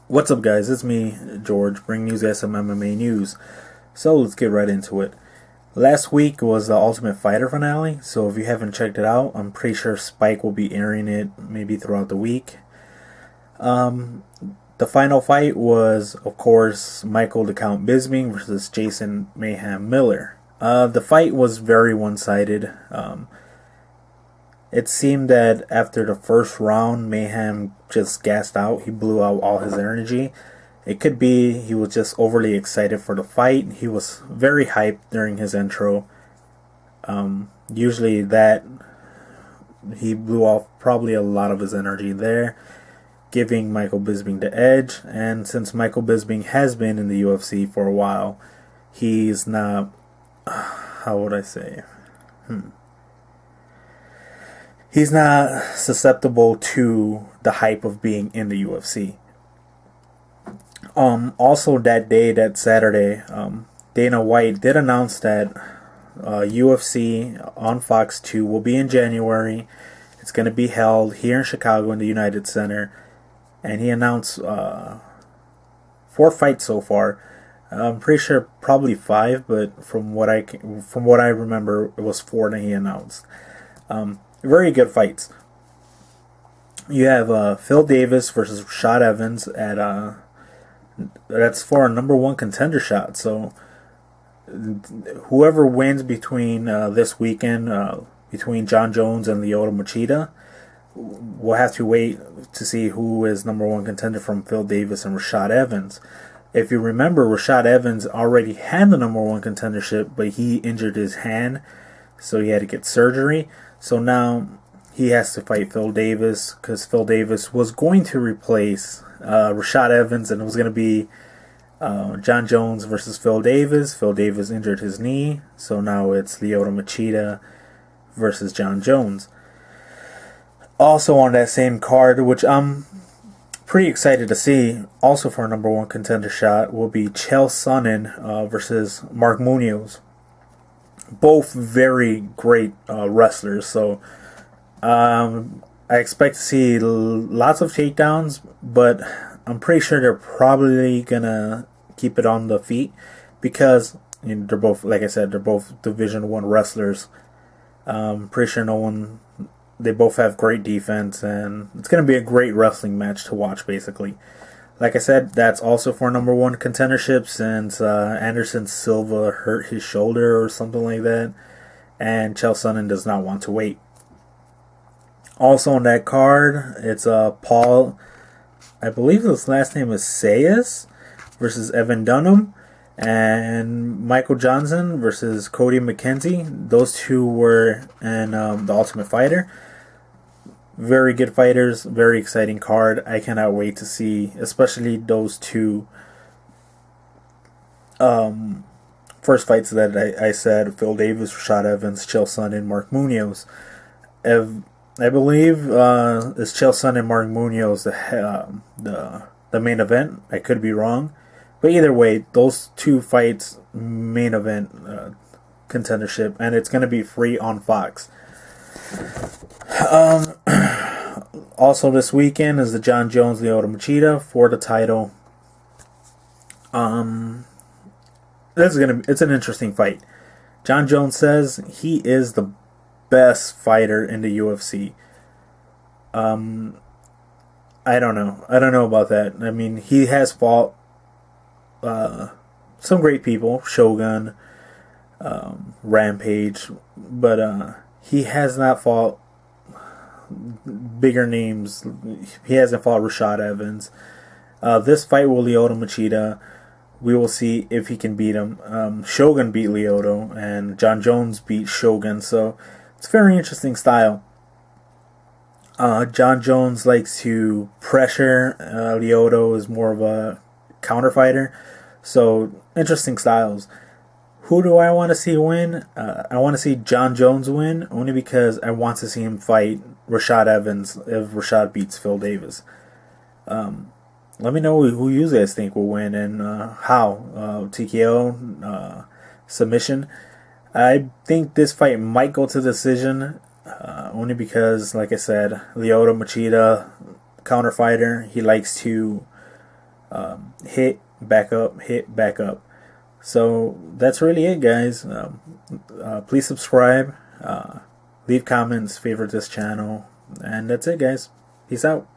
What's up, guys? It's me, George, bringing you guys some MMA news. So let's get right into it. Last week was the Ultimate Fighter finale, so if you haven't checked it out, I'm pretty sure Spike will be airing it maybe throughout the week. The final fight was, of course, Michael the Count Bisping versus Jason Mayhem Miller. The fight was very one-sided. It seemed that after the first round, Mayhem just gassed out. He blew out all his energy. It could be he was just overly excited for the fight. He was very hyped during his intro. Usually that he blew off probably a lot of his energy there, giving Michael Bisping the edge. And since Michael Bisping has been in the UFC for a while, he's not, how would I say, he's not susceptible to the hype of being in the UFC. Also that day, that Saturday, Dana White did announce that UFC on Fox 2 will be in January. It's going to be held here in Chicago in the United Center. And he announced 4 fights so far. I'm pretty sure probably 5, but from what I remember, it was 4 that he announced. Very good fights. You have Phil Davis versus Rashad Evans at that's for a number 1 contender shot. So whoever wins between this weekend between Jon Jones and Lyoto Machida, we'll have to wait to see who is number 1 contender from Phil Davis and Rashad Evans. If you remember, Rashad Evans already had the number 1 contendership, but he injured his hand, so he had to get surgery. So now he has to fight Phil Davis, because Phil Davis was going to replace Rashad Evans, and it was going to be Jon Jones versus Phil Davis. Phil Davis injured his knee, so now it's Lyoto Machida versus Jon Jones. Also on that same card, which I'm pretty excited to see, also for a number 1 contender shot, will be Chael Sonnen versus Mark Munoz. Both very great wrestlers, so I expect to see lots of takedowns, but I'm pretty sure they're probably gonna keep it on the feet because they're both, like I said, they're both Division 1 wrestlers. Pretty sure they both have great defense, and it's gonna be a great wrestling match to watch, basically. Like I said, that's also for number 1 contendership since Anderson Silva hurt his shoulder or something like that, and Chael Sonnen does not want to wait. Also on that card, it's Paul, I believe his last name is Sayas, versus Evan Dunham, and Michael Johnson versus Cody McKenzie. Those two were in the Ultimate Fighter. Very good fighters, very exciting card. I cannot wait to see, especially those two first fights that I said: Phil Davis, Rashad Evans, Chael Sonnen, and Mark Munoz. I believe it's Chael Sonnen and Mark Munoz the main event. I could be wrong, but either way, those 2 fights main event contendership, and it's going to be free on Fox. Also this weekend is the Jon Jones Lyoto Machida for the title. It's an interesting fight. Jon Jones says he is the best fighter in the UFC. I don't know about that. I mean, he has fought some great people, Shogun, Rampage, but he has not fought bigger names. He hasn't fought Rashad Evans. This fight will Lyoto Machida. We will see if he can beat him. Shogun beat Lyoto, and Jon Jones beat Shogun, so it's a very interesting style. Jon Jones likes to pressure. Lyoto is more of a counter fighter. So, interesting styles. Who do I want to see win? I want to see Jon Jones win, only because I want to see him fight Rashad Evans if Rashad beats Phil Davis. Let me know who you guys think will win and how. TKO, submission. I think this fight might go to decision, only because, like I said, Lyoto Machida, counter fighter, he likes to hit, back up, hit, back up. So that's really it, guys. Please subscribe, leave comments, favorite this channel, and that's it, guys. Peace out.